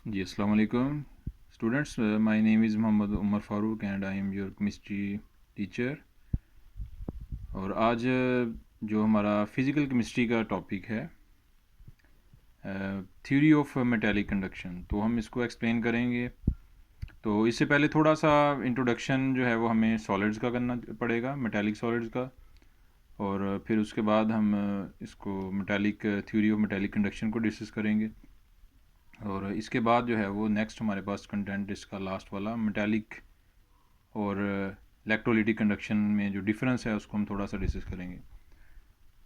जी अस्सलाम वालेकुम students, my name is Mohammad Umar Farooq and I am your chemistry teacher. और आज जो हमारा फ़िज़िकल केमिस्ट्री का टॉपिक है थ्योरी ऑफ मेटालिक कंडक्शन, तो हम इसको एक्सप्लेन करेंगे। तो इससे पहले थोड़ा सा इंट्रोडक्शन जो है वो हमें सॉलिड्स का करना पड़ेगा, मेटालिक सॉलिड्स का। और फिर उसके बाद हम इसको metallic theory of metallic conduction को डिस्कस करेंगे। और इसके बाद जो है वो नेक्स्ट हमारे पास कंटेंट इसका लास्ट वाला मेटालिक और इलेक्ट्रोलिटिक कंडक्शन में जो डिफरेंस है उसको हम थोड़ा सा डिस्कस करेंगे।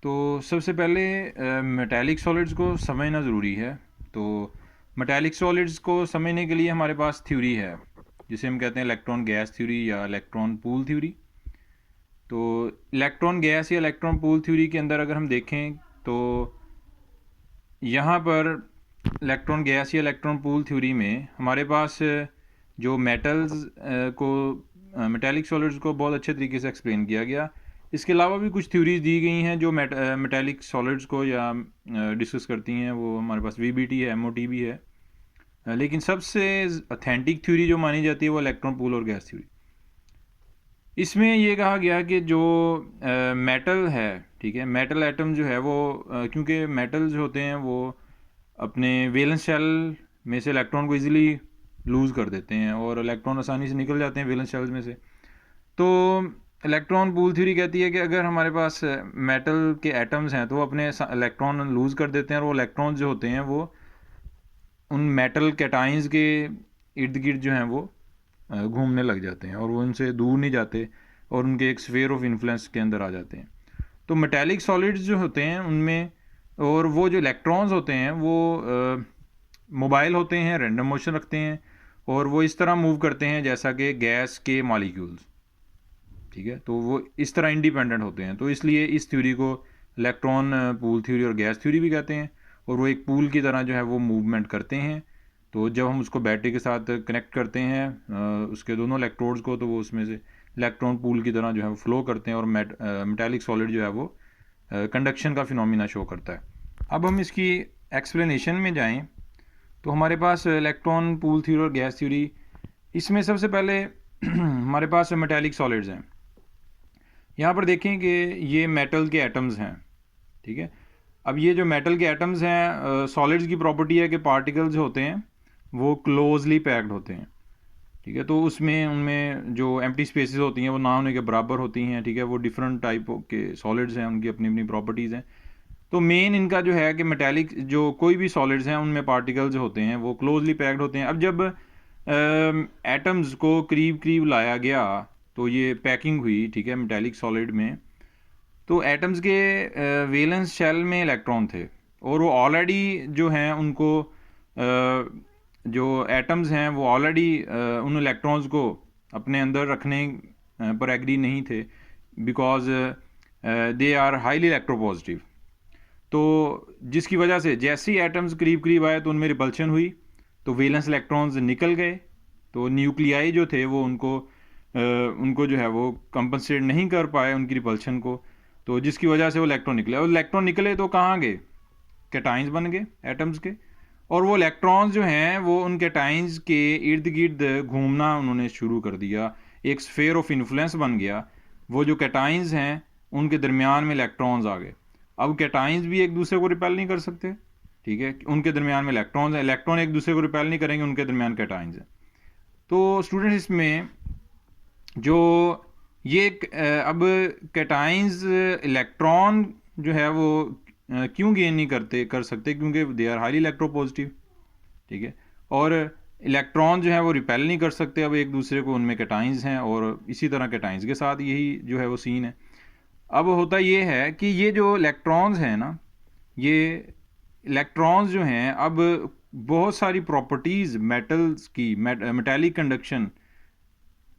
तो सबसे पहले मेटालिक सॉलिड्स को समझना ज़रूरी है। तो मेटालिक सॉलिड्स को समझने के लिए हमारे पास थ्योरी है जिसे हम कहते हैं इलेक्ट्रॉन गैस थ्योरी या इलेक्ट्रॉन पूल थ्योरी। तो इलेक्ट्रॉन गैस या इलेक्ट्रॉन पूल थ्योरी के अंदर अगर हम देखें तो यहाँ पर इलेक्ट्रॉन गैस या इलेक्ट्रॉन पूल थ्योरी में हमारे पास जो मेटल्स को मेटालिक सॉलिड्स को बहुत अच्छे तरीके से एक्सप्लेन किया गया। इसके अलावा भी कुछ थ्योरीज दी गई हैं जो मेटालिक सॉलिड्स को या डिस्कस करती हैं। वो हमारे पास वीबीटी है, एमओटी भी है, लेकिन सबसे ऑथेंटिक थ्योरी जो मानी जाती है वो इलेक्ट्रॉन पूल और गैस थ्योरी। इसमें ये कहा गया कि जो मेटल है, ठीक है, मेटल एटम जो है वो क्योंकि मेटल्स होते हैं वो अपने वैलेंस शेल में से इलेक्ट्रॉन को इजीली लूज़ कर देते हैं और इलेक्ट्रॉन आसानी से निकल जाते हैं वैलेंस शेल्स में से। तो इलेक्ट्रॉन पूल थ्योरी कहती है कि अगर हमारे पास मेटल के एटम्स हैं तो वो अपने इलेक्ट्रॉन लूज़ कर देते हैं और वो इलेक्ट्रॉन जो होते हैं वो उन मेटल कैटाइंस के इर्द गिर्द जो हैं वो घूमने लग जाते हैं और वो उनसे दूर नहीं जाते और उनके एक स्फीयर ऑफ इन्फ्लुएंस के अंदर आ जाते हैं। तो मेटालिक सॉलिड्स जो होते हैं उनमें और वो जो इलेक्ट्रॉन्स होते हैं वो मोबाइल होते हैं, रैंडम मोशन रखते हैं और वो इस तरह मूव करते हैं जैसा कि गैस के मॉलिक्यूल्स, ठीक है। तो वो इस तरह इंडिपेंडेंट होते हैं, तो इसलिए इस थ्योरी को इलेक्ट्रॉन पूल थ्योरी और गैस थ्योरी भी कहते हैं। और वो एक पूल की तरह जो है वो मूवमेंट करते हैं। तो जब हम उसको बैटरी के साथ कनेक्ट करते हैं उसके दोनों इलेक्ट्रोड्स को, तो वो उसमें से इलेक्ट्रॉन पूल की तरह जो है वो फ्लो करते हैं और मेटालिक सॉलिड जो है वो कंडक्शन का फिनोमिना शो करता है। अब हम इसकी एक्सप्लेनेशन में जाएं तो हमारे पास इलेक्ट्रॉन पूल थ्योरी और गैस थ्योरी, इसमें सबसे पहले हमारे पास मेटालिक सॉलिड्स हैं। यहाँ पर देखें कि ये मेटल के एटम्स हैं, ठीक है। अब ये जो मेटल के एटम्स हैं, सॉलिड्स की प्रॉपर्टी है कि पार्टिकल्स होते हैं वो क्लोजली पैक्ड होते हैं, ठीक है। तो उसमें उनमें जो एम्प्टी स्पेसेस होती हैं वो ना होने के बराबर होती हैं, ठीक है। वो डिफरेंट टाइप के सॉलिड्स हैं, उनकी अपनी अपनी प्रॉपर्टीज़ हैं। तो मेन इनका जो है कि मेटालिक जो कोई भी सॉलिड्स हैं उनमें पार्टिकल्स होते हैं वो क्लोजली पैक्ड होते हैं। अब जब एटम्स को करीब करीब लाया गया तो ये पैकिंग हुई, ठीक है, मेटालिक सॉलिड में। तो एटम्स के वैलेंस शेल में इलेक्ट्रॉन थे और वो ऑलरेडी जो हैं उनको जो एटम्स हैं वो ऑलरेडी उन इलेक्ट्रॉन्स को अपने अंदर रखने पर एग्री नहीं थे, because they are highly electropositive. तो जिसकी वजह से जैसे ही एटम्स करीब करीब आए तो उनमें रिपल्शन हुई, तो वैलेंस इलेक्ट्रॉन्स निकल गए। तो न्यूक्लियाई जो थे वो उनको जो है वो कंपनसेट नहीं कर पाए उनकी रिपल्शन को, तो जिसकी वजह से वो इलेक्ट्रॉन निकले। और इलेक्ट्रॉन निकले तो कहाँ गए? कैटाइंस बन गए एटम्स के। और वो इलेक्ट्रॉन्स जो हैं वो उन कैटाइंस के इर्द गिर्द घूमना उन्होंने शुरू कर दिया, एक स्फेयर ऑफ इन्फ्लुएंस बन गया। वो जो कैटाइंस हैं उनके दरमियान में इलेक्ट्रॉन्स आ गए। अब कैटाइंस भी एक दूसरे को रिपेल नहीं कर सकते, ठीक है, उनके दरमियान में इलेक्ट्रॉन्स हैं, इलेक्ट्रॉन एक दूसरे को रिपेल नहीं करेंगे, उनके दरमियान कैटाइंस हैं। तो स्टूडेंट्स इसमें जो ये अब कैटाइंस इलेक्ट्रॉन जो है वो क्यों गेन नहीं कर सकते? क्योंकि दे आर हाईली इलेक्ट्रोपॉजिटिव, ठीक है। और इलेक्ट्रॉन जो है वो रिपेल नहीं कर सकते अब एक दूसरे को, उनमें कैटाइंस हैं और इसी तरह कैटाइंस के साथ यही जो है वो सीन है। अब होता ये है कि ये जो इलेक्ट्रॉन्स हैं ना, ये इलेक्ट्रॉन्स जो हैं अब बहुत सारी प्रॉपर्टीज़ मेटल्स की, मेटालिक कंडक्शन,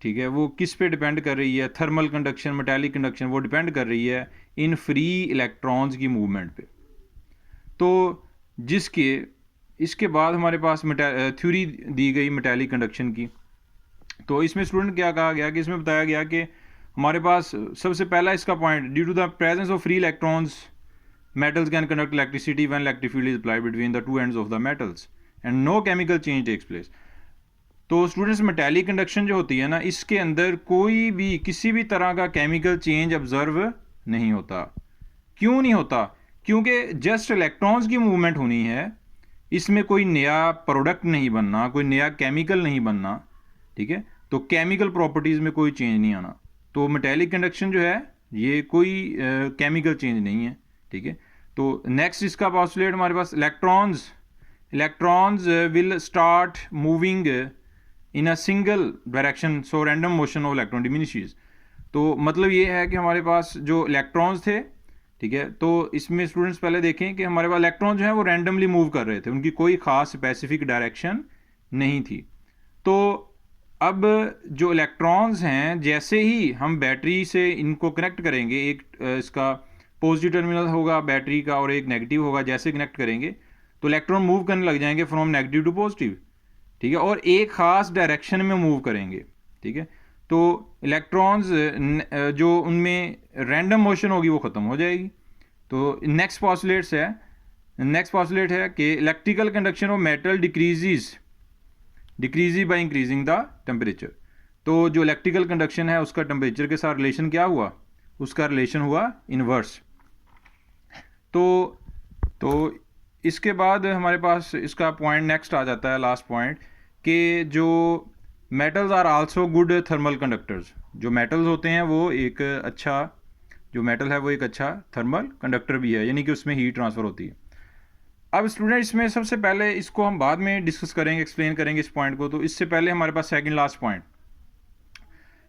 ठीक है, वो किस पे डिपेंड कर रही है? थर्मल कंडक्शन, मेटालिक कंडक्शन, वो डिपेंड कर रही है इन फ्री इलेक्ट्रॉन्स की मूवमेंट पे। तो जिसके इसके बाद हमारे पास थ्योरी दी गई मेटालिक कंडक्शन की। तो इसमें स्टूडेंट क्या कहा गया कि इसमें बताया गया कि हमारे पास सबसे पहला इसका point, due to the presence of free electrons metals can conduct electricity when electric field is applied between the two ends of the metals and no chemical change takes place. तो स्टूडेंट्स मेटालिक कंडक्शन जो होती है ना, इसके अंदर कोई भी किसी भी तरह का केमिकल चेंज ऑब्जर्व नहीं होता। क्यों नहीं होता? क्योंकि जस्ट इलेक्ट्रॉन्स की मूवमेंट होनी है, इसमें कोई नया प्रोडक्ट नहीं बनना, कोई नया केमिकल नहीं बनना, ठीक है। तो केमिकल प्रॉपर्टीज़ में कोई चेंज नहीं आना। तो मेटालिक कंडक्शन जो है ये कोई केमिकल चेंज नहीं है, ठीक है। तो नेक्स्ट इसका पॉस्टुलेट हमारे पास electrons will start moving in a single direction, so random motion of electron diminishes. तो मतलब ये है कि हमारे पास जो इलेक्ट्रॉन्स थे, ठीक है, तो इसमें स्टूडेंट्स पहले देखें कि हमारे पास इलेक्ट्रॉन जो है वो रैंडमली मूव कर रहे थे, उनकी कोई खास स्पेसिफिक डायरेक्शन नहीं थी। तो अब जो इलेक्ट्रॉन्स हैं, जैसे ही हम बैटरी से इनको कनेक्ट करेंगे, एक इसका पॉजिटिव टर्मिनल होगा बैटरी का और एक नेगेटिव होगा, जैसे कनेक्ट करेंगे तो इलेक्ट्रॉन मूव करने लग जाएंगे फ्रॉम नेगेटिव टू पॉजिटिव, ठीक है, और एक खास डायरेक्शन में मूव करेंगे, ठीक है। तो इलेक्ट्रॉन्स जो उनमें रैंडम मोशन होगी वो ख़त्म हो जाएगी। तो नेक्स्ट पॉस्टुलेट है कि electrical conduction of metal decreases by increasing the temperature. तो जो इलेक्ट्रिकल कंडक्शन है उसका टेम्परेचर के साथ रिलेशन क्या हुआ? उसका रिलेशन हुआ इनवर्स। तो इसके बाद हमारे पास इसका पॉइंट नेक्स्ट आ जाता है, लास्ट पॉइंट, कि जो metals are also good thermal conductors. जो मेटल्स होते हैं वो एक अच्छा, जो मेटल है वो एक अच्छा थर्मल कंडक्टर भी है, यानी कि उसमें हीट ट्रांसफ़र होती है। अब स्टूडेंट इसमें सबसे पहले, इसको हम बाद में डिस्कस करेंगे, एक्सप्लेन करेंगे इस पॉइंट को, तो इससे पहले हमारे पास सेकंड लास्ट पॉइंट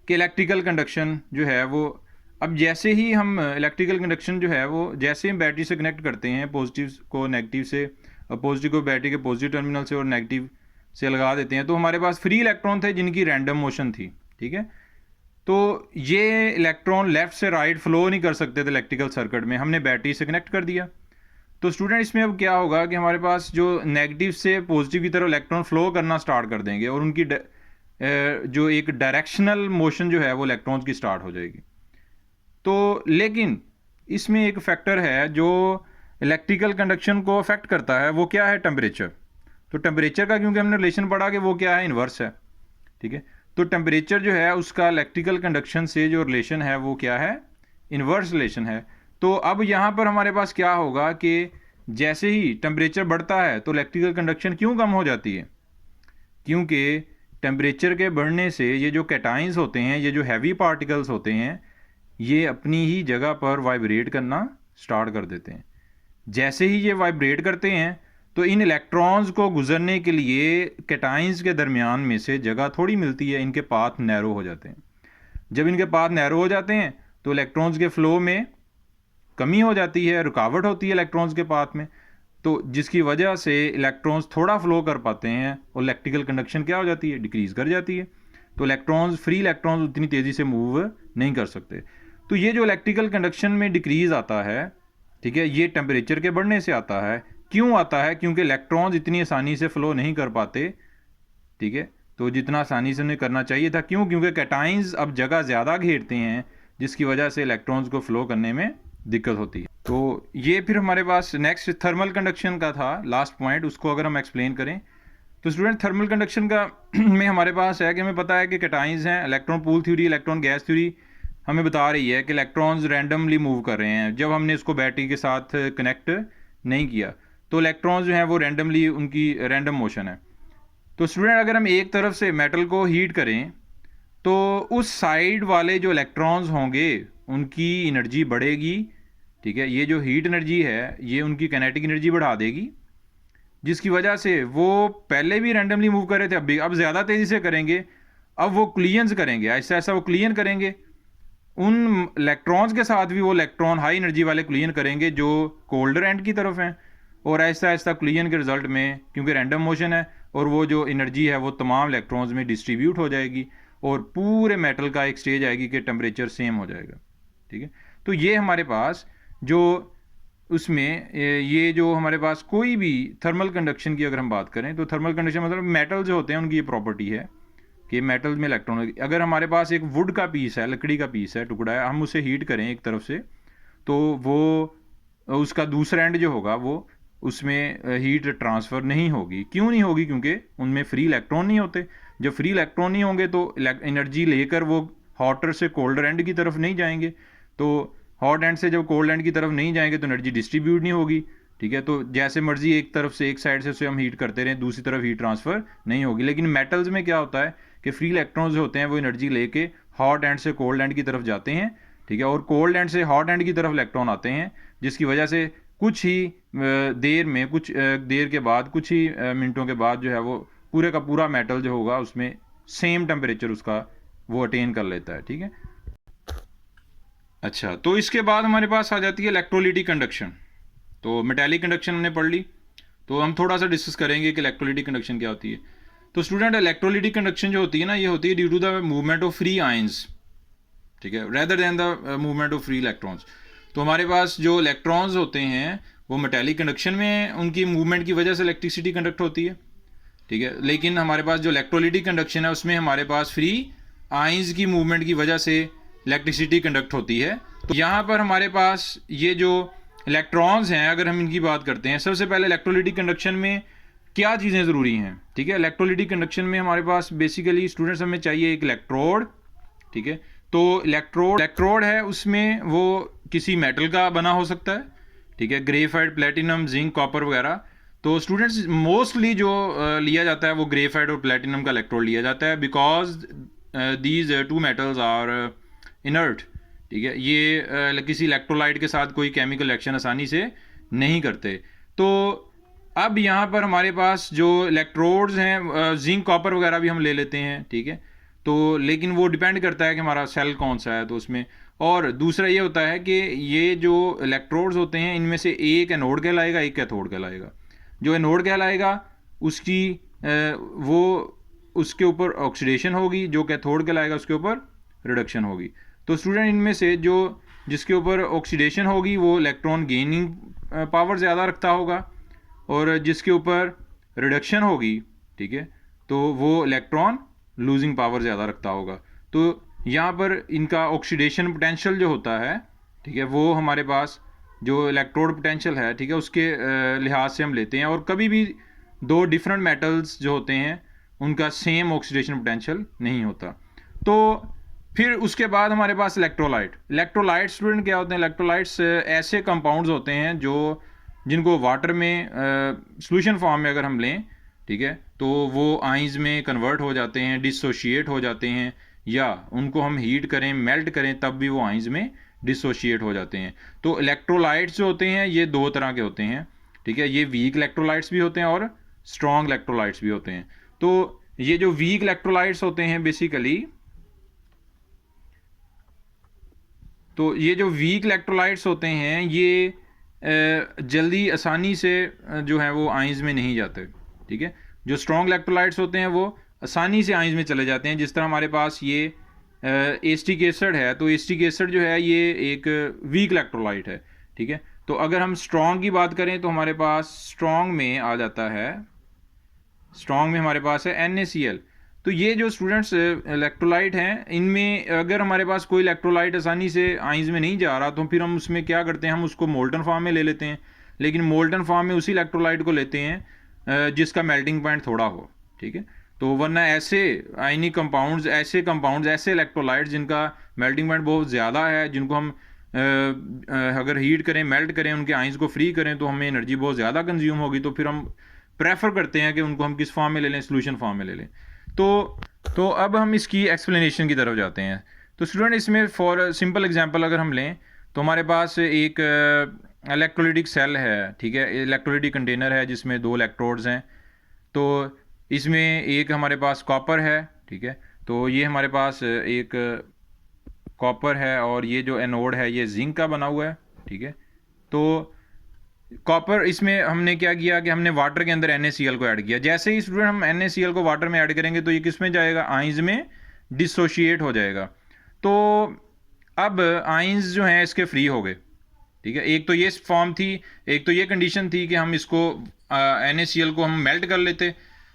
कि इलेक्ट्रिकल कंडक्शन जो है वो, अब जैसे ही हम इलेक्ट्रिकल कंडक्शन जो है वो जैसे ही बैटरी से कनेक्ट करते हैं, पॉजिटिव को नेगेटिव से, पॉजिटिव को बैटरी के पॉजिटिव टर्मिनल से और नेगेटिव से लगा देते हैं, तो हमारे पास फ्री इलेक्ट्रॉन थे जिनकी रैंडम मोशन थी, ठीक है। तो ये इलेक्ट्रॉन लेफ्ट से राइट फ्लो नहीं कर सकते थे इलेक्ट्रिकल सर्किट में, हमने बैटरी से कनेक्ट कर दिया। तो स्टूडेंट इसमें अब क्या होगा कि हमारे पास जो नेगेटिव से पॉजिटिव की तरफ इलेक्ट्रॉन फ्लो करना स्टार्ट कर देंगे और उनकी जो एक डायरेक्शनल मोशन जो है वो इलेक्ट्रॉन्स की स्टार्ट हो जाएगी। तो लेकिन इसमें एक फैक्टर है जो इलेक्ट्रिकल कंडक्शन को अफेक्ट करता है, वो क्या है? टेम्परेचर। तो टेम्परेचर का क्योंकि हमने रिलेशन पढ़ा कि वो क्या है? इन्वर्स है, ठीक है। तो टेम्परेचर जो है उसका इलेक्ट्रिकल कंडक्शन से जो रिलेशन है वो क्या है? इन्वर्स रिलेशन है। तो अब यहाँ पर हमारे पास क्या होगा कि जैसे ही टेम्परेचर बढ़ता है तो इलेक्ट्रिकल कंडक्शन क्यों कम हो जाती है? क्योंकि टेम्परेचर के बढ़ने से ये जो कैटाइंस होते हैं, ये जो हैवी पार्टिकल्स होते हैं, ये अपनी ही जगह पर वाइब्रेट करना स्टार्ट कर देते हैं। जैसे ही ये वाइब्रेट करते हैं तो इन इलेक्ट्रॉन्स को गुजरने के लिए कैटाइंस के दरमियान में से जगह थोड़ी मिलती है, इनके पाथ नैरो हो जाते हैं। जब इनके पाथ नैरो हो जाते हैं तो इलेक्ट्रॉन्स के फ्लो में कमी हो जाती है, रुकावट होती है इलेक्ट्रॉन्स के पाथ में, तो जिसकी वजह से इलेक्ट्रॉन्स थोड़ा फ्लो कर पाते हैं और इलेक्ट्रिकल कंडक्शन क्या हो जाती है? डिक्रीज कर जाती है। तो इलेक्ट्रॉन्स, फ्री इलेक्ट्रॉन्स उतनी तेज़ी से मूव नहीं कर सकते। तो ये जो इलेक्ट्रिकल कंडक्शन में डिक्रीज आता है, ठीक है, ये टेम्परेचर के बढ़ने से आता है। क्यों आता है? क्योंकि इलेक्ट्रॉन्स इतनी आसानी से फ्लो नहीं कर पाते, ठीक है, तो जितना आसानी से उन्हें करना चाहिए था। क्यों? क्योंकि कैटाइंस अब जगह ज़्यादा घेरते हैं, जिसकी वजह से इलेक्ट्रॉन्स को फ्लो करने में दिक्कत होती है। तो ये फिर हमारे पास नेक्स्ट थर्मल कंडक्शन का था लास्ट पॉइंट, उसको अगर हम एक्सप्लेन करें तो स्टूडेंट थर्मल कंडक्शन का में हमारे पास है कि हमें पता है कि कैटाइंस हैं, electron pool theory, electron gas theory हमें बता रही है कि इलेक्ट्रॉन्स रैंडमली मूव कर रहे हैं। जब हमने इसको बैटरी के साथ कनेक्ट नहीं किया तो इलेक्ट्रॉन्स जो हैं वो रैंडमली, उनकी रैंडम मोशन है। तो स्टूडेंट अगर हम एक तरफ से मेटल को हीट करें तो उस साइड वाले जो इलेक्ट्रॉन्स होंगे उनकी एनर्जी बढ़ेगी, ठीक है। ये जो हीट एनर्जी है ये उनकी काइनेटिक एनर्जी बढ़ा देगी, जिसकी वजह से वो पहले भी रैंडमली मूव कर रहे थे, अब ज़्यादा तेज़ी से करेंगे। अब वो क्लियंस करेंगे, ऐसा ऐसा वो क्लियन करेंगे। उन इलेक्ट्रॉन्स के साथ भी वो इलेक्ट्रॉन हाई एनर्जी वाले क्लियन करेंगे जो कोल्डर एंड की तरफ हैं, और ऐसा ऐसा क्लियन के रिजल्ट में, क्योंकि रैंडम मोशन है और वो जो एनर्जी है वो तमाम इलेक्ट्रॉन्स में डिस्ट्रीब्यूट हो जाएगी और पूरे मेटल का एक स्टेज आएगी कि टेम्परेचर सेम हो जाएगा, ठीक है। तो ये हमारे पास जो उसमें ये जो हमारे पास कोई भी थर्मल कंडक्शन की अगर हम बात करें तो थर्मल कंडक्शन मतलब मेटल जो होते हैं उनकी ये प्रॉपर्टी है कि मेटल में इलेक्ट्रॉन, अगर हमारे पास एक वुड का पीस है, लकड़ी का पीस है, टुकड़ा है, हम उसे हीट करें एक तरफ से तो वो उसका दूसरा एंड जो होगा वो उसमें हीट ट्रांसफ़र नहीं होगी। क्यों नहीं होगी? क्योंकि उनमें फ्री इलेक्ट्रॉन नहीं होते। जब फ्री इलेक्ट्रॉन नहीं होंगे तो एनर्जी लेकर वो हॉटर से कोल्डर एंड की तरफ नहीं जाएंगे। तो हॉट एंड से जब कोल्ड एंड की तरफ नहीं जाएंगे तो एनर्जी डिस्ट्रीब्यूट नहीं होगी। ठीक है, तो जैसे मर्जी एक तरफ से, एक साइड से उसे हम हीट करते रहें, दूसरी तरफ हीट ट्रांसफ़र नहीं होगी। लेकिन मेटल्स में क्या होता है कि फ्री इलेक्ट्रॉन्स जो होते हैं वो एनर्जी लेके हॉट एंड से कोल्ड एंड की तरफ जाते हैं। ठीक है, और कोल्ड एंड से हॉट एंड की तरफ इलेक्ट्रॉन आते हैं, जिसकी वजह से कुछ ही देर में, कुछ देर के बाद, कुछ ही मिनटों के बाद जो है वो पूरे का पूरा मेटल जो होगा उसमें सेम टेम्परेचर उसका वो अटेन कर लेता है। ठीक है, अच्छा, तो इसके बाद हमारे पास आ जाती है इलेक्ट्रोलिटिक कंडक्शन। तो मेटालिक कंडक्शन हमने पढ़ ली, तो हम थोड़ा सा डिस्कस करेंगे कि इलेक्ट्रोलिटिक कंडक्शन क्या होती है। तो स्टूडेंट, इलेक्ट्रोलिटिक कंडक्शन जो होती है ना, ये होती है due to the movement of free ions, ठीक है, rather than the movement of free electrons. तो हमारे पास जो इलेक्ट्रॉन्स होते हैं वो मेटालिक कंडक्शन में उनकी मूवमेंट की वजह से इलेक्ट्रिसिटी कंडक्ट होती है। ठीक है, लेकिन हमारे पास जो इलेक्ट्रोलिटिक कंडक्शन है उसमें हमारे पास फ्री आयंस की मूवमेंट की वजह से इलेक्ट्रिसिटी कंडक्ट होती है। तो यहाँ पर हमारे पास ये जो इलेक्ट्रॉन्स हैं, अगर हम इनकी बात करते हैं, सबसे पहले इलेक्ट्रोलिटिक कंडक्शन में क्या चीज़ें ज़रूरी हैं। ठीक है, इलेक्ट्रोलिटिक कंडक्शन में हमारे पास बेसिकली स्टूडेंट्स हमें चाहिए एक इलेक्ट्रोड। ठीक है, तो इलेक्ट्रोड है, उसमें वो किसी मेटल का बना हो सकता है। ठीक है, ग्रेफाइट, प्लेटिनम, जिंक, कॉपर वगैरह। तो स्टूडेंट्स मोस्टली जो लिया जाता है वो ग्रेफाइट और प्लेटिनम का इलेक्ट्रोड लिया जाता है, because these two metals are inert. ठीक है, ये किसी इलेक्ट्रोलाइट के साथ कोई केमिकल रिएक्शन आसानी से नहीं करते। तो अब यहाँ पर हमारे पास जो इलेक्ट्रोड्स हैं, जिंक, कॉपर वगैरह भी हम ले लेते हैं। ठीक है, तो लेकिन वो डिपेंड करता है कि हमारा सेल कौन सा है, तो उसमें। और दूसरा ये होता है कि ये जो इलेक्ट्रोड्स होते हैं इनमें से एक एनोड कहलाएगा, एक कैथोड कहलाएगा। जो एनोड कहलाएगा उसकी वो उसके ऊपर ऑक्सीडेशन होगी, जो कैथोड कहलाएगा उसके ऊपर रिडक्शन होगी। तो स्टूडेंट, इनमें से जो जिसके ऊपर ऑक्सीडेशन होगी वो इलेक्ट्रॉन गेनिंग पावर ज़्यादा रखता होगा, और जिसके ऊपर रिडक्शन होगी, ठीक है, तो वो इलेक्ट्रॉन लूजिंग पावर ज़्यादा रखता होगा। तो यहाँ पर इनका ऑक्सीडेशन पोटेंशियल जो होता है, ठीक है, वो हमारे पास जो इलेक्ट्रोड पोटेंशियल है, ठीक है, उसके लिहाज से हम लेते हैं। और कभी भी दो डिफरेंट मेटल्स जो होते हैं उनका सेम ऑक्सीडेशन पोटेंशियल नहीं होता। तो फिर उसके बाद हमारे पास इलेक्ट्रोलाइट स्टूडेंट क्या होते हैं? इलेक्ट्रोलाइट्स ऐसे कंपाउंड्स होते हैं जो जिनको वाटर में सॉल्यूशन फॉर्म में अगर हम लें, ठीक है, तो वो आइंस में कन्वर्ट हो जाते हैं, डिसोशिएट हो जाते हैं, या उनको हम हीट करें, मेल्ट करें, तब भी वो आइंस में डिसोशिएट हो जाते हैं। तो इलेक्ट्रोलाइट्स जो होते हैं ये दो तरह के होते हैं। ठीक है, ये वीक इलेक्ट्रोलाइट्स भी होते हैं और स्ट्रॉन्ग इलेक्ट्रोलाइट्स भी होते हैं। तो ये जो वीक इलेक्ट्रोलाइट्स होते हैं बेसिकली, तो ये जो वीक इलेक्ट्रोलाइट्स होते हैं ये जल्दी आसानी से जो है वो आइंस में नहीं जाते। ठीक है, जो स्ट्रॉन्ग इलेक्ट्रोलाइट्स होते हैं वो आसानी से आइंस में चले जाते हैं। जिस तरह हमारे पास ये एसिटिक एसिड है, तो एसिटिक एसिड जो है ये एक वीक इलेक्ट्रोलाइट है। ठीक है, तो अगर हम स्ट्रॉन्ग की बात करें तो हमारे पास स्ट्रॉन्ग में आ जाता है, स्ट्रॉन्ग में हमारे पास है NaCl। तो ये जो स्टूडेंट्स इलेक्ट्रोलाइट हैं, इनमें अगर हमारे पास कोई इलेक्ट्रोलाइट आसानी से आइंस में नहीं जा रहा तो फिर हम उसमें क्या करते हैं, हम उसको मोल्टन फॉर्म में ले लेते हैं। लेकिन मोल्टन फॉर्म में उसी इलेक्ट्रोलाइट को लेते हैं जिसका मेल्टिंग पॉइंट थोड़ा हो। ठीक है, तो वरना ऐसे आयनिक कंपाउंड्स, ऐसे इलेक्ट्रोलाइट्स जिनका मेल्टिंग पॉइंट बहुत ज़्यादा है, जिनको हम अगर हीट करें, मेल्ट करें, उनके आइंस को फ्री करें, तो हमें एनर्जी बहुत ज़्यादा कंज्यूम होगी। तो फिर हम प्रेफर करते हैं कि उनको हम किस फॉर्म में ले लें, सोल्यूशन फॉर्म में ले लें। तो अब हम इसकी एक्सप्लेनेशन की तरफ जाते हैं। तो स्टूडेंट, इसमें फॉर सिंपल एग्जांपल अगर हम लें तो हमारे पास एक इलेक्ट्रोलाइटिक सेल है। ठीक है, इलेक्ट्रोलाइटिक कंटेनर है जिसमें दो इलेक्ट्रोड्स हैं। तो इसमें एक हमारे पास कॉपर है। ठीक है, तो ये हमारे पास एक कॉपर है, और ये जो एनोड है ये जिंक का बना हुआ है। ठीक है, तो कॉपर, इसमें हमने क्या किया कि हमने वाटर के अंदर NaCl को ऐड किया। जैसे ही स्टूडेंट हम NaCl को वाटर में ऐड करेंगे तो ये किस में जाएगा? आइंस में डिसोशिएट हो जाएगा। तो अब आइंस जो हैं इसके फ्री हो गए। ठीक है, एक तो ये फॉर्म थी, एक तो ये कंडीशन थी कि हम इसको NaCl को हम मेल्ट कर लेते।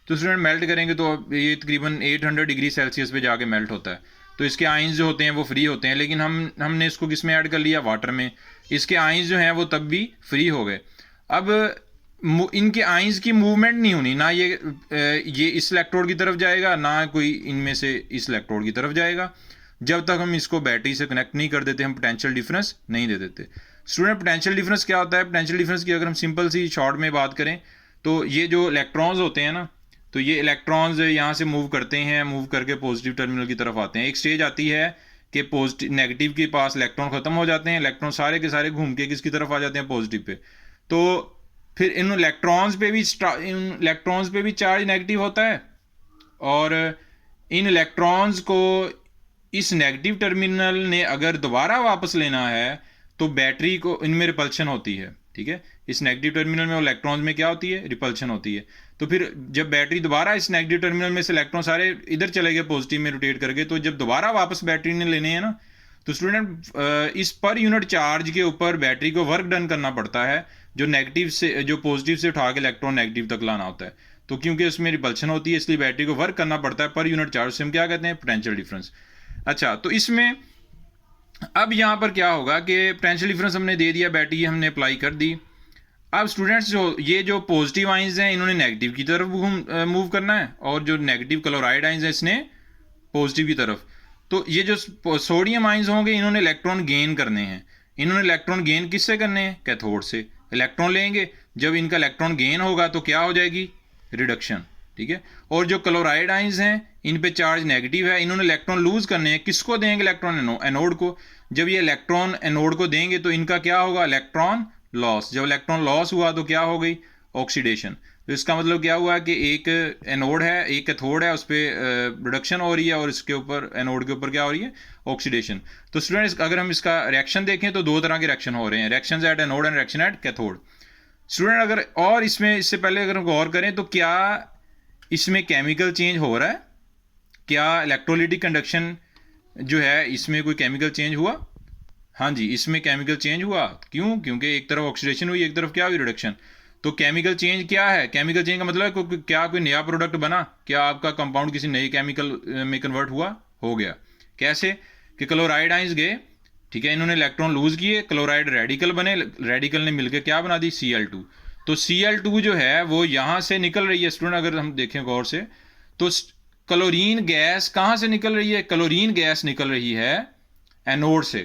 तो स्टूडेंट, मेल्ट करेंगे तो ये तकरीबन 800 डिग्री सेल्सियस पे जाके मेल्ट होता है, तो इसके आइंस जो होते हैं वो फ्री होते हैं। लेकिन हमने इसको किस में ऐड कर लिया? वाटर में। इसके आइंस जो हैं वो तब भी फ्री हो गए। अब इनके आइंस की मूवमेंट नहीं होनी, ना ये इस इलेक्ट्रोड की तरफ जाएगा, ना कोई इनमें से इस इलेक्ट्रोड की तरफ जाएगा, जब तक हम इसको बैटरी से कनेक्ट नहीं कर देते, हम पोटेंशियल डिफरेंस नहीं दे देते। स्टूडेंट, पोटेंशियल डिफरेंस क्या होता है? पोटेंशियल डिफरेंस की अगर हम सिंपल सी शॉर्ट में बात करें तो ये जो इलेक्ट्रॉन्स होते हैं ना, तो ये इलेक्ट्रॉन्स यहाँ से मूव करते हैं, मूव करके पॉजिटिव टर्मिनल की तरफ आते हैं। एक स्टेज आती है कि पॉजिटिव नेगेटिव के पास इलेक्ट्रॉन खत्म हो जाते हैं, इलेक्ट्रॉन सारे के सारे घूम के किसकी तरफ आ जाते हैं? Positive pay. तो फिर इन इलेक्ट्रॉन्स पे भी चार्ज नेगेटिव होता है, और इन इलेक्ट्रॉन्स को इस नेगेटिव टर्मिनल ने अगर दोबारा वापस लेना है तो बैटरी को इनमें रिपल्शन होती है। ठीक है, इस नेगेटिव टर्मिनल में और इलेक्ट्रॉन्स में क्या होती है? रिपल्शन होती है। तो फिर जब बैटरी दोबारा इस नेगेटिव टर्मिनल में से इलेक्ट्रॉन सारे इधर चले गए पॉजिटिव में रोटेट करके, तो जब दोबारा वापस बैटरी ने लेने हैं ना, तो स्टूडेंट इस पर यूनिट चार्ज के ऊपर बैटरी को वर्क डन करना पड़ता है, जो पॉजिटिव से उठा के इलेक्ट्रॉन नेगेटिव तक लाना होता है। तो क्योंकि उसमें रिपल्शन होती है, इसलिए बैटरी को वर्क करना पड़ता है पर यूनिट चार्ज से। हम क्या कहते हैं? Potential difference. अच्छा, तो इसमें अब यहाँ पर क्या होगा कि पोटेंशियल डिफरेंस हमने दे दिया, बैटरी हमने अप्लाई कर दी। अब स्टूडेंट्स, जो पॉजिटिव आइंस हैं इन्होंने नेगेटिव की तरफ मूव करना है, और जो नेगेटिव क्लोराइड आइंस हैं इसने पॉजिटिव की तरफ। तो ये जो सोडियम आइंस होंगे इन्होंने इलेक्ट्रॉन गेन करने हैं। इन्होंने इलेक्ट्रॉन गेन किससे करने हैं? कैथोड से इलेक्ट्रॉन लेंगे। जब इनका इलेक्ट्रॉन गेन होगा तो क्या हो जाएगी? रिडक्शन। ठीक है, और जो क्लोराइड आइंस हैं इन पे चार्ज नेगेटिव है, इन्होंने इलेक्ट्रॉन लूज करने हैं। किसको देंगे इलेक्ट्रॉन? एनोड को। जब ये इलेक्ट्रॉन एनोड को देंगे तो इनका क्या होगा? Electron loss. जब इलेक्ट्रॉन लॉस हुआ तो क्या हो गई? ऑक्सीडेशन। तो इसका मतलब क्या हुआ कि एक एनोड है, एक कैथोड है, उस पर रिडक्शन हो रही है, और इसके ऊपर एनोड के ऊपर क्या हो रही है? ऑक्सीडेशन। तो स्टूडेंट्स, अगर हम इसका रिएक्शन देखें तो दो तरह के रिएक्शन हो रहे हैं, reaction at anode and reaction at cathode. Student, अगर और इसमें इससे पहले अगर हम गौर करें तो क्या इसमें केमिकल चेंज हो रहा है? क्या इलेक्ट्रोलिटिक कंडक्शन जो है इसमें कोई केमिकल चेंज हुआ? हाँ जी, इसमें केमिकल चेंज हुआ। क्यों? क्योंकि एक तरफ ऑक्सीडेशन हुई, एक तरफ क्या हुई? रिडक्शन। तो केमिकल चेंज क्या है? केमिकल चेंज का मतलब है क्या कोई नया प्रोडक्ट बना? क्या आपका कंपाउंड किसी नए केमिकल में कन्वर्ट हुआ? हो गया। कैसे? कि क्लोराइड आइंस गए, ठीक है, इन्होंने इलेक्ट्रॉन लूज किए, क्लोराइड रेडिकल बने, रेडिकल ने मिलकर क्या बना दी? Cl2। तो Cl2 जो है वो यहाँ से निकल रही है। स्टूडेंट, अगर हम देखें गौर से तो क्लोरीन गैस कहाँ से निकल रही है? क्लोरीन गैस निकल रही है एनोड से।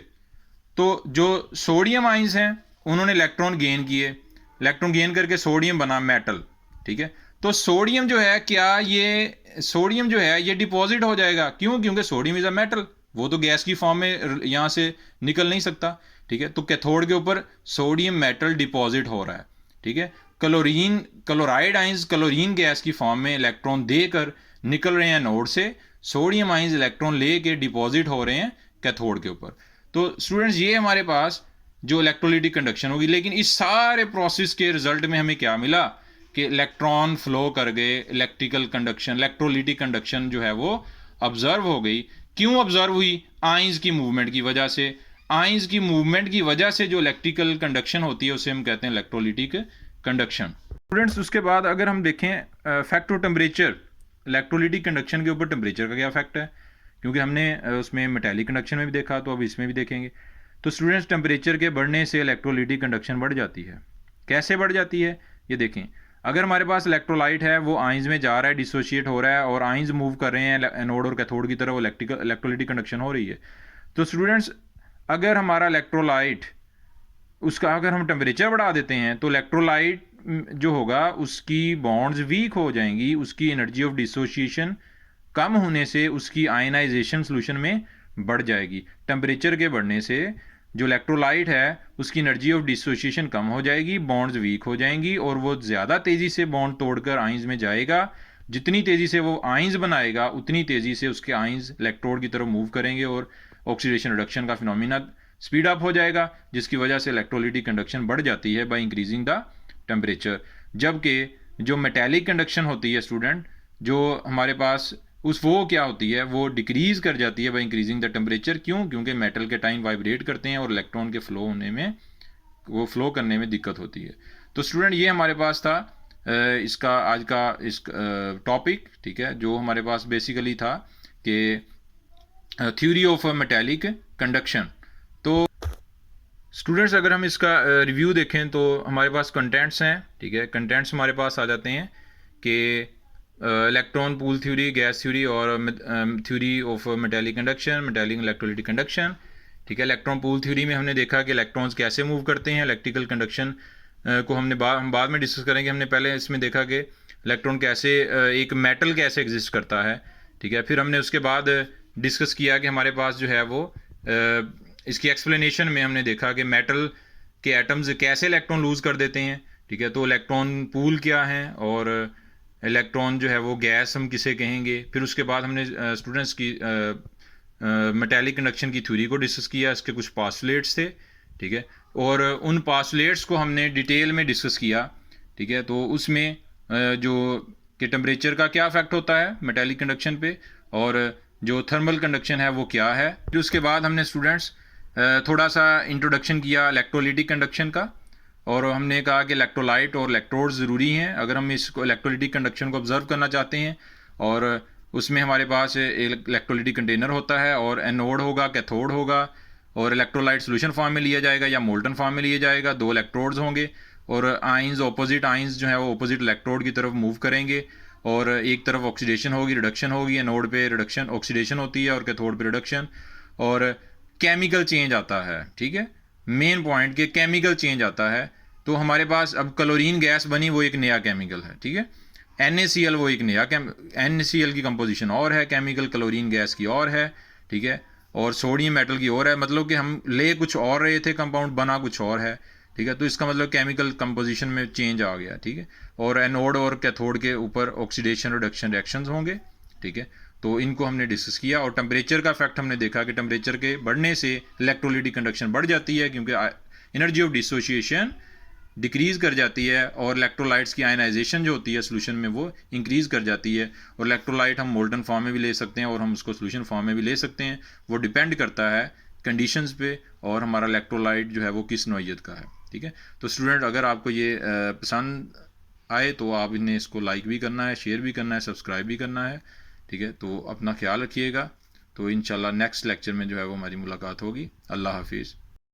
तो जो सोडियम आइंस हैं उन्होंने इलेक्ट्रॉन गेन किए, इलेक्ट्रॉन गेन करके सोडियम बना मेटल। ठीक है, तो सोडियम जो है, क्या ये सोडियम जो है ये डिपॉजिट हो जाएगा? क्यों? क्योंकि सोडियम इज अ मेटल, वो तो गैस की फॉर्म में यहाँ से निकल नहीं सकता। ठीक है, तो कैथोड के ऊपर सोडियम मेटल डिपॉजिट हो रहा है। ठीक है, क्लोराइड आइंस क्लोरीन गैस की फॉर्म में इलेक्ट्रॉन देकर निकल रहे हैं नोड से, सोडियम आइंस इलेक्ट्रॉन लेके डिपॉजिट हो रहे हैं कैथोड के ऊपर। तो स्टूडेंट्स, ये हमारे पास जो इलेक्ट्रोलिटिक कंडक्शन होगी। लेकिन इस सारे प्रोसेस के रिजल्ट में हमें क्या मिला कि इलेक्ट्रॉन फ्लो कर गए, इलेक्ट्रिकल कंडक्शन, इलेक्ट्रोलिटिक कंडक्शन जो है वो ऑब्जर्व हो गई। क्यों ऑब्जर्व हुई? आइंस की मूवमेंट की वजह से। आइंस की मूवमेंट की वजह से जो इलेक्ट्रिकल कंडक्शन होती है उसे हम कहते हैं इलेक्ट्रोलिटिक कंडक्शन। स्टूडेंट्स, उसके बाद अगर हम देखें fact of temperature, electrolytic conduction के ऊपर टेम्परेचर का क्या फैक्ट है, क्योंकि हमने उसमें मेटालिक कंडक्शन में भी देखा, तो अब इसमें भी देखेंगे। तो स्टूडेंट्स, टेम्परेचर के बढ़ने से इलेक्ट्रोलिटिक कंडक्शन बढ़ जाती है। कैसे बढ़ जाती है ये देखें। अगर हमारे पास इलेक्ट्रोलाइट है, वो आइंस में जा रहा है, डिसोशिएट हो रहा है, और आइंस मूव कर रहे हैं एनोड और कैथोड की तरफ, इलेक्ट्रोलिटिक कंडक्शन हो रही है। तो स्टूडेंट्स, अगर हमारा इलेक्ट्रोलाइट, उसका अगर हम टेम्परेचर बढ़ा देते हैं तो इलेक्ट्रोलाइट जो होगा उसकी बॉन्ड्स वीक हो जाएंगी, उसकी एनर्जी ऑफ डिसोशिएशन कम होने से उसकी आयनाइजेशन सोल्यूशन में बढ़ जाएगी। टेम्परेचर के बढ़ने से जो इलेक्ट्रोलाइट है उसकी एनर्जी ऑफ डिसोसिएशन कम हो जाएगी, बॉन्ड्स वीक हो जाएंगी, और वो ज़्यादा तेज़ी से बॉन्ड तोड़कर आइंस में जाएगा। जितनी तेज़ी से वो आइंस बनाएगा उतनी तेज़ी से उसके आइंस इलेक्ट्रोड की तरफ मूव करेंगे, और ऑक्सीडेशन रिडक्शन का फिनोमिना स्पीड अप हो जाएगा, जिसकी वजह से इलेक्ट्रोलिटिक कंडक्शन बढ़ जाती है बाय इंक्रीजिंग द टेम्परेचर। जबकि जो मेटालिक कंडक्शन होती है स्टूडेंट, जो हमारे पास वो क्या होती है, वो डिक्रीज कर जाती है बाय इंक्रीजिंग द टेम्परेचर। क्यों? क्योंकि मेटल के टाइम वाइब्रेट करते हैं और इलेक्ट्रॉन के फ्लो होने में, वो फ्लो करने में दिक्कत होती है। तो स्टूडेंट, ये हमारे पास था इसका आज का इस टॉपिक, ठीक है, जो हमारे पास बेसिकली था कि थ्योरी ऑफ मेटालिक कंडक्शन। तो स्टूडेंट्स अगर हम इसका रिव्यू देखें तो हमारे पास कंटेंट्स हैं, ठीक है। कंटेंट्स हमारे पास आ जाते हैं कि electron pool theory, gas theory और theory of metallic conduction, metallic electrolytic conduction, ठीक है। इलेक्ट्रॉन पूल थ्योरी में हमने देखा कि इलेक्ट्रॉन्स कैसे मूव करते हैं। इलेक्ट्रिकल कंडक्शन को हम बाद में डिस्कस करेंगे। हमने पहले इसमें देखा कि इलेक्ट्रॉन कैसे एक मेटल कैसे एग्जिस्ट करता है, ठीक है। फिर हमने उसके बाद डिस्कस किया कि हमारे पास जो है वो इसकी एक्सप्लेनेशन में हमने देखा कि मेटल के एटम्स कैसे इलेक्ट्रॉन लूज़ कर देते हैं, ठीक है। तो इलेक्ट्रॉन पूल क्या है और इलेक्ट्रॉन जो है वो गैस हम किसे कहेंगे। फिर उसके बाद हमने स्टूडेंट्स की मेटालिक कंडक्शन की थ्योरी को डिस्कस किया, इसके कुछ पास्टुलेट्स थे, ठीक है। और उन पास्टुलेट्स को हमने डिटेल में डिस्कस किया, ठीक है। तो उसमें जो कि टेम्परेचर का क्या इफेक्ट होता है मेटालिक कंडक्शन पे और जो थर्मल कंडक्शन है वो क्या है। फिर उसके बाद हमने स्टूडेंट्स थोड़ा सा इंट्रोडक्शन किया इलेक्ट्रोलाइटिक कंडक्शन का, और हमने कहा कि इलेक्ट्रोलाइट और इलेक्ट्रोड ज़रूरी हैं अगर हम इसको इलेक्ट्रोलाइटिक कंडक्शन को ऑब्जर्व करना चाहते हैं। और उसमें हमारे पास एक इलेक्ट्रोलाइटिक कंटेनर होता है और एनोड होगा, कैथोड होगा, और इलेक्ट्रोलाइट सोल्यूशन फॉर्म में लिया जाएगा या मोल्टन फॉर्म में लिया जाएगा। 2 इलेक्ट्रोड्स होंगे और आइंस ऑपोजिट आइंस जो है वो ऑपोजिट इलेक्ट्रोड की तरफ मूव करेंगे, और एक तरफ ऑक्सीडेशन होगी, रिडक्शन होगी। एनोड पे रिडक्शन ऑक्सीडेशन होती है और कैथोड पे रिडक्शन, और केमिकल चेंज आता है, ठीक है। मेन पॉइंट के केमिकल चेंज आता है। तो हमारे पास अब क्लोरीन गैस बनी, वो एक नया केमिकल है, ठीक है। NaCl वो एक नया NaCl की कंपोजिशन और है केमिकल, क्लोरीन गैस की और है, ठीक है। और सोडियम मेटल की और है, मतलब कि हम ले कुछ और रहे थे कंपाउंड, बना कुछ और है, ठीक है। तो इसका मतलब केमिकल कंपोजिशन में चेंज आ गया, ठीक है। और एनोड और कैथोड के ऊपर ऑक्सीडेशन रिडक्शन रिएक्शंस होंगे, ठीक है। तो इनको हमने डिस्कस किया। और टेम्परेचर का फैक्ट हमने देखा कि टेम्परेचर के बढ़ने से इलेक्ट्रोलाइटिक कंडक्शन बढ़ जाती है, क्योंकि एनर्जी ऑफ डिसोसिएशन डिक्रीज़ कर जाती है, और इलेक्ट्रोलाइट्स की आयनाइजेशन जो होती है सोल्यूशन में वो इंक्रीज़ कर जाती है। और इलेक्ट्रोलाइट हम मोल्टन फॉर्म में भी ले सकते हैं और हम उसको सोल्यूशन फॉर्म में भी ले सकते हैं। वो डिपेंड करता है कंडीशंस पे और हमारा इलेक्ट्रोलाइट जो है वो किस नौइयत का है, ठीक है। तो स्टूडेंट अगर आपको ये पसंद आए तो आप इन्हें इसको लाइक भी करना है, शेयर भी करना है, सब्सक्राइब भी करना है, ठीक है। तो अपना ख्याल रखिएगा। तो इंशाल्लाह नेक्स्ट लेक्चर में जो है वो हमारी मुलाकात होगी। अल्लाह हाफिज़।